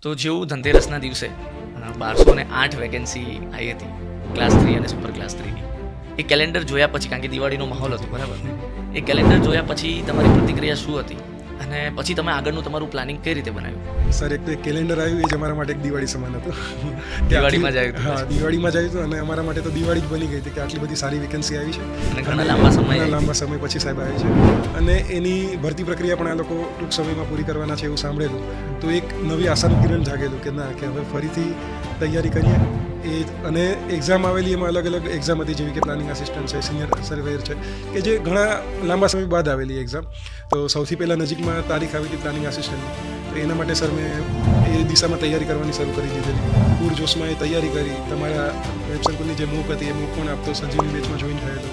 તો જેવું ધનતેરસના દિવસે 1208 વેકેન્સી આવી હતી ક્લાસ 3 અને સુપર ક્લાસ 3ની. એ કેલેન્ડર જોયા પછી, કારણ કે દિવાળીનો માહોલ હતો બરાબર ને, એ કેલેન્ડર જોયા પછી તમારી પ્રતિક્રિયા શું હતી અને પછી તમે આગળનું તમારું પ્લાનિંગ કઈ રીતે બનાવ્યું? સર, એક તો એક કેલેન્ડર આવ્યું એ જ અમારા માટે એક દિવાળી સમાન હતું. દિવાળીમાં જ આવ્યું હતું? હા, દિવાળીમાં જ આવ્યું હતું અને અમારા માટે તો દિવાળી જ બની ગઈ હતી કે આટલી બધી સારી વેકેન્સી આવી છે અને ઘણા લાંબા સમય પછી સાહેબ આવી છે અને એની ભરતી પ્રક્રિયા પણ આ લોકો ટૂંક સમયમાં પૂરી કરવાના છે એવું સાંભળેલું તો એક નવી આશાનું કિરણ જાગેલું કે ના, કે હવે ફરીથી તૈયારી કરીએ. અને એક્ઝામ આવેલી એમાં અલગ અલગ એક્ઝામ હતી, જેવી કે પ્લાનિંગ આસિસ્ટન્ટ છે, સિનિયર સર્વેયર છે, કે જે ઘણા લાંબા સમય બાદ આવેલી એક્ઝામ. તો સૌથી પહેલાં નજીકમાં તારીખ આવી હતી પ્લાનિંગ આસિસ્ટન્ટની, તો એના માટે સર મેં એ દિશામાં તૈયારી કરવાની શરૂ કરી દીધેલી. પૂરજોશમાં એ તૈયારી કરી. તમારા વેબ સર્કલની જે મૂક હતી એ મૂક પણ આપતો, સંજીવની બેચમાં જોઈન થયેલો.